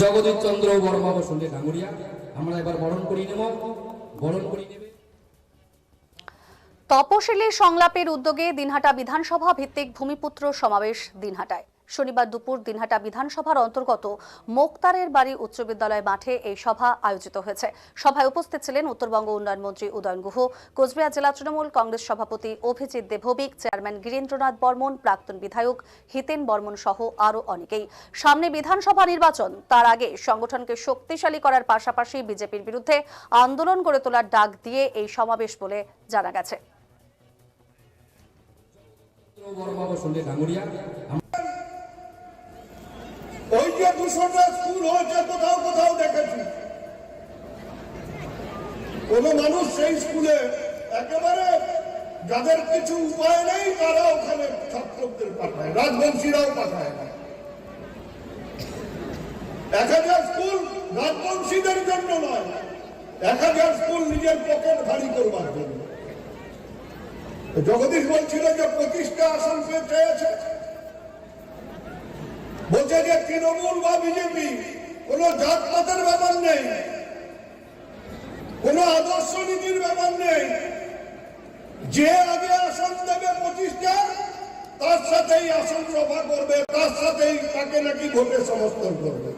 জগদীশ চন্দ্র বর্মা বসুন্ধে ডাঙ্গুরিয়া আমরা এবার বরণ করিয়ে নেব। বরণ করিয়ে নেবে তপশিলি সংলাপের উদ্যোগে দিনহাটা বিধানসভা ভিত্তিক ভূমিপুত্র সমাবেশ দিনহাটায়। শনিবার দুপুর দিনহাটা বিধানসভার অন্তর্গত মোক্তারের বাড়ি উচ্চ বিদ্যালয় মাঠে এই সভা আয়োজিত হয়েছে। সভায় উপস্থিত ছিলেন উত্তরবঙ্গ উন্নয়ন মন্ত্রী উদয়ন গুহ, কোচবিহার জেলা তৃণমূল কংগ্রেস সভাপতি অভিজিৎ দেবভৌমিক, চেয়ারম্যান গিরীন্দ্রনাথ বর্মন, প্রাক্তন বিধায়ক হিতেন বর্মন সহ আরও অনেকেই। সামনে বিধানসভা নির্বাচন, তার আগে সংগঠনকে শক্তিশালী করার পাশাপাশি বিজেপির বিরুদ্ধে আন্দোলন গড়ে তোলার ডাক দিয়ে এই সমাবেশ বলে জানা গেছে। ওই যে 200টা স্কুল হয়েছে কোথাও কোথাও দেখেছি, কোন মানুষ সেই স্কুলে একেবারে যাদের কিছু উপায় নেই তারা ওখানে ছাত্রদের পাঠায়, রাজবংশীরাও পাঠায় না। 1000 স্কুল রাজবংশীদের জন্য নয়, 1000 স্কুল নিজের পকেট ভারী করবার জন্য। জগদীশ বলছিল যে 25টা আসন চেয়েছে, বলছে যে তৃণমূল বা বিজেপি কোন জাতপাতের ব্যাপার নেই, কোন আদর্শ নীতির ব্যাপার নেই। যে আগে আসন দেবে 25টা তার সাথেই আসন রফা করবে, তার সাথেই তাকে নাকি ভোটে সমর্থন করবে।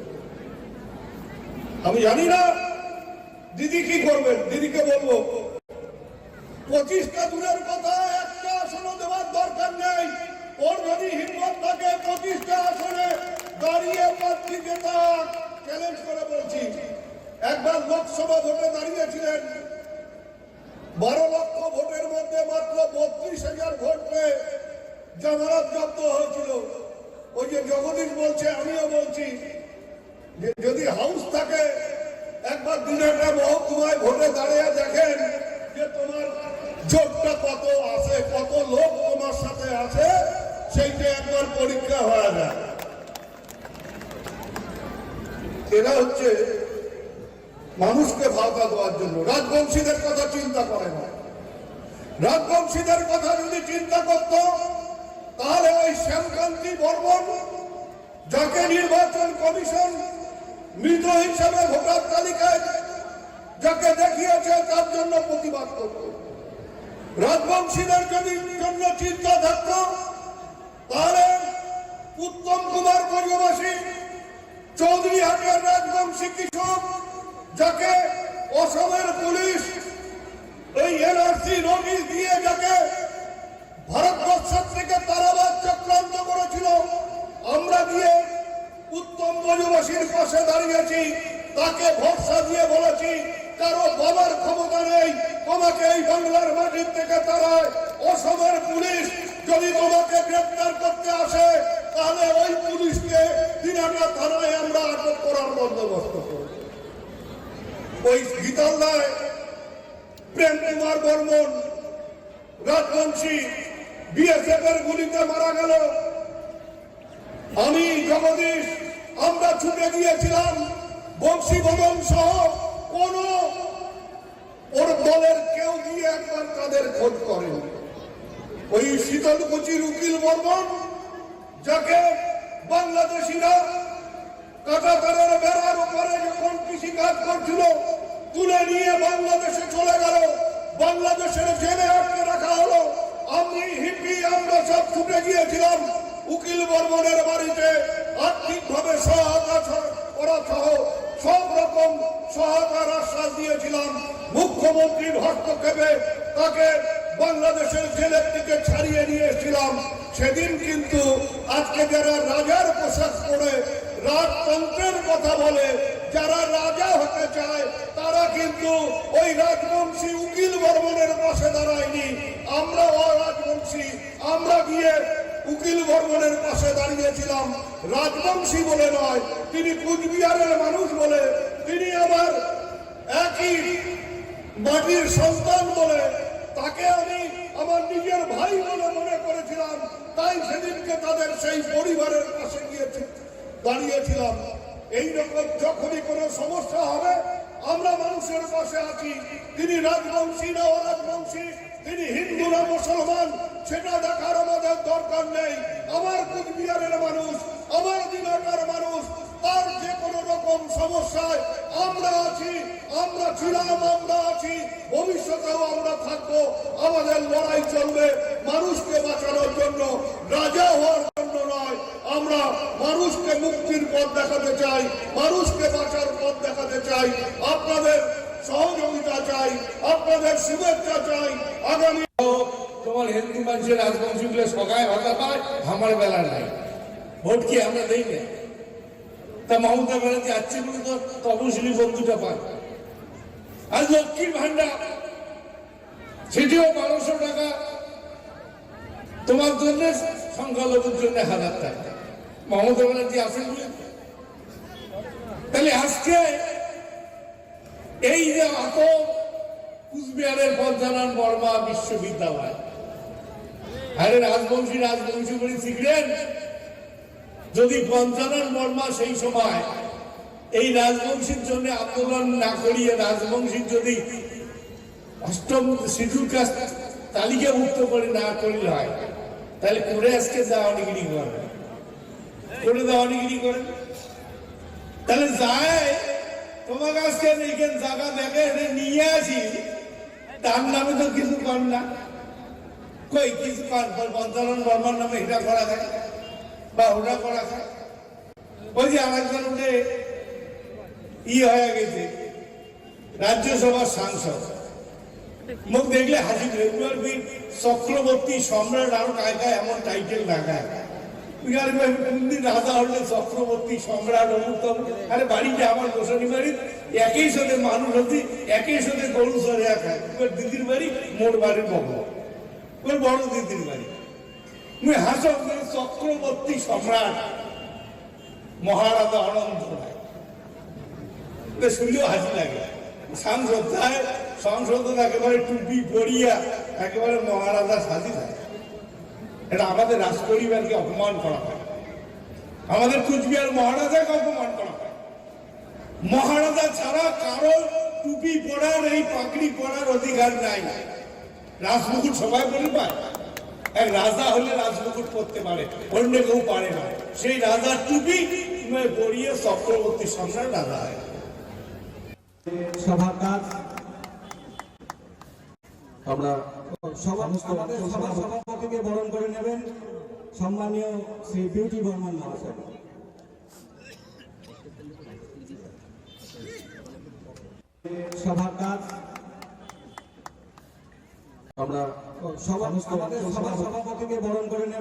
আমি জানি না দিদি কি করবেন, দিদিকে বলবো 25টা দূরের কথা, একটা আসনও দেওয়ার দরকার নেই। ওর যদি হিম্মত থাকে 25টা আসনে দাঁড়িয়ে প্রার্থী জেতা চ্যালেঞ্জ করে বলছি। একবার লোকসভা ভোটে দাঁড়িয়েছিলেন, 12 লক্ষ ভোটের মধ্যে মাত্র 32,000 ভোট পেয়ে জামানত জব্দ হয়েছিল। ওই যে জগদীশ বলছে, আমিও বলছি যে যদি হাউস থাকে একবার দিনহাটা মহকুমায় ভোটে দাঁড়িয়ে দেখেন যে তোমার জোটটা কত আছে, কত লোক তোমার সাথে আছে, সেইটা একবার পরীক্ষা হয়ে যায়। এরা হচ্ছে মানুষকে ভাতা দেওয়ার জন্য, রাজবংশীদের কথা চিন্তা করে না। রাজবংশীদের কথা যদি চিন্তা করত তাহলে ওই শ্যামকান্তি বর্মন, যাকে নির্বাচন কমিশন মৃত হিসাবে ভোটার তালিকায় যাকে দেখিয়েছে, তার জন্য প্রতিবাদ করত। রাজবংশীদের যদি জন্য চিন্তা থাকত তাহলে উত্তম কুমার বর্গবাসী, চৌধুরী হাটের রাজবংশী কৃষক, যাকে অসমের পুলিশ এই এনআরসি নোটিশ দিয়ে যাকে ভারতবর্ষ থেকে তারাবাদ চক্রান্ত করেছিল, আমরা গিয়ে উত্তম বর্গবাসীর পাশে দাঁড়িয়েছি, তাকে ভরসা দিয়ে বলেছি কারো বাবার ক্ষমতা নেই তোমাকে এই বাংলার মাটির থেকে তারায়। অসমের পুলিশ যদি তোমাকে গ্রেফতার করতে আসে তাহলে ওই পুলিশকে দিনহাটা থানায় আমরা আটক করার বন্দোবস্ত করব। ওই গীতালদায় প্রেম কুমার বর্মন রাজবংশী বিএসএফ এর গুলিতে মারা গেল। আমি জগদীশ আমরা ছুটে গিয়েছিলাম, বংশীবদন সহ কোন ওর দলের কেউ গিয়ে একবার তাদের খোঁজ করেন। ওই শীতলকুচির উকিল বর্মন, যাকে বাংলাদেশিরা কাঁটাতারের বেড়ার উপরে যখন কৃষিকাজ করছিল তুলে নিয়ে বাংলাদেশে চলে গেল, বাংলাদেশের জেলে আটকে রাখা হলো। আমরা সব ছুটে গিয়েছিলাম উকিল বর্মনের বাড়িতে, আর্থিকভাবে সহায়তা করা সহ সব রকম সহায়তার আশ্বাস দিয়েছিলাম। মুখ্যমন্ত্রীর হস্তক্ষেপে তাকে বাংলাদেশের জেলের থেকে ছাড়িয়ে নিয়ে এসেছিলাম। সেদিন কিন্তু আজকে যারা রাজার পোশাক পরে রাজতন্ত্রের কথা বলে, যারা রাজা হতে চায়, তারা কিন্তু ওই রাজবংশী উকিল বর্মনের পাশে দাঁড়ায়নি। আমরা রাজবংশী, আমরা গিয়ে উকিল বর্মনের পাশে দাঁড়িয়েছিলাম। রাজবংশী বলে নয়, তিনি কুচবিহারের মানুষ বলে, তিনি আমার একই মাটির সন্তান বলে তাকে আমি আমার নিজের ভাই বলে মনে করেছিলাম। তাই সেদিনকে তাদের সেই পরিবারের পাশে গিয়েছি, দাঁড়িয়েছিলাম। এইরকম যখনই কোনো সমস্যা হবে আমরা মানুষের পাশে আছি। তিনি রাজবংশী না অরাজবংশী, তিনি হিন্দু না মুসলমান, সেটা দেখার আমাদের দরকার নেই। আমার কুচবিহারের মানুষ, আমার দিনহাটার মানুষ, তার যে কোনো রকম সমস্যায় আমরা আছি, আমরা ছিলাম, আমরা আছি, ভবিষ্যতেও আমরা থাকবো। আমাদের লড়াই চলবে মানুষকে বাঁচানোর জন্য, রাজা হওয়ার জন্য নয়। আমরা মানুষকে মুক্তির পথ দেখাতে চাই, মানুষকে বাঁচার পথ দেখাতে চাই। আপনাদের সহযোগিতা চাই, আপনাদের শুভেচ্ছা চাই। আগামী তোমার হিন্দু মানুষের রাজবংশীগুলো সকায় ভাতা পায়, আমার বেলা নাই। ভোট কি আমরা দেই না? তা মমতা ব্যানার্জি আসছে বলে তো তপশিলি বন্ধুটা পায়। আর লক্ষ্মীর ভান্ডার সেটিও 1200 টাকা তোমার জন্য, সংখ্যালঘুর জন্য 1000 টাকা। মমতা ব্যানার্জি আসেন বলে। তাহলে আজকে এই যে এত কুচবিহারের পঞ্চানন বর্মা বিশ্ববিদ্যালয়, আরে রাজবংশী করে শিখলেন। যদি পঞ্চানন বর্মা সেই সময় এই রাজবংশীর জন্য আন্দোলন না করিয়ে রাজবংশীর যদি 8ম শিডিউল কাস্ট তালিকাভুক্ত করে না করলে হয়, তাহলে করে আজকে দেওয়ানিগিরি করে, করে দেওয়ানিগিরি করে। তাহলে যায় তোমার কাছে এইখানে জায়গা দেখে নিয়ে আসি, তার নামে তো কিছু কর না, কই কিছু পঞ্চানন বর্মার নামে এটা করা যায় বা ওটা করা যায়। ওই যে আরেকজন উঠে হয়ে গেছে রাজ্যসভার সাংসদ, মুখ দেখলে হাসি রেগুলার চক্রবর্তী সম্রাট, আরো কায় কায় এমন টাইটেল লাগায়। কোনদিন রাজা হলে চক্রবর্তী সম্রাট অমুক। আরে বাড়িটা আমার গোসানি বাড়ি, একই সাথে মানুষ হচ্ছি, একই সাথে গরু চড়ে খায়। দিদির বাড়ি মোর বাড়ির বড় দিদির বাড়ি। হাসো চক্রবর্তী সম্রাট মহারাজা অনন্ত রায়, শুনলেও হাসি লাগে। সাংসদ চায় সংসদ একেবারে টুপি পরিয়া একেবারে মহারাজা সাজি থাকে। এটা আমাদের রাজ পরিবারকে অপমান করা হয়, আমাদের কুচবিহার মহারাজাকে অপমান করা হয়। মহারাজা ছাড়া কারো টুপি পরার, এই পাগড়ি পরার অধিকার নাই। রাজমুকুট সবাই বলে পায়, এক রাজা হলে রাজমুকুট পরতে পারে, অন্য কেউ পারে না। সেই রাজার টুপি পরিয়ে চক্রবর্তী সম্রাট রাজা হয়। সভার কাজ আমরা সভাপতিকে বরণ করে নেবেন সম্মানীয় শ্রী বিউটি বর্মন মহাশয়। সভার কাজ আমরা সভাপতিকে বরণ করে নেবেন।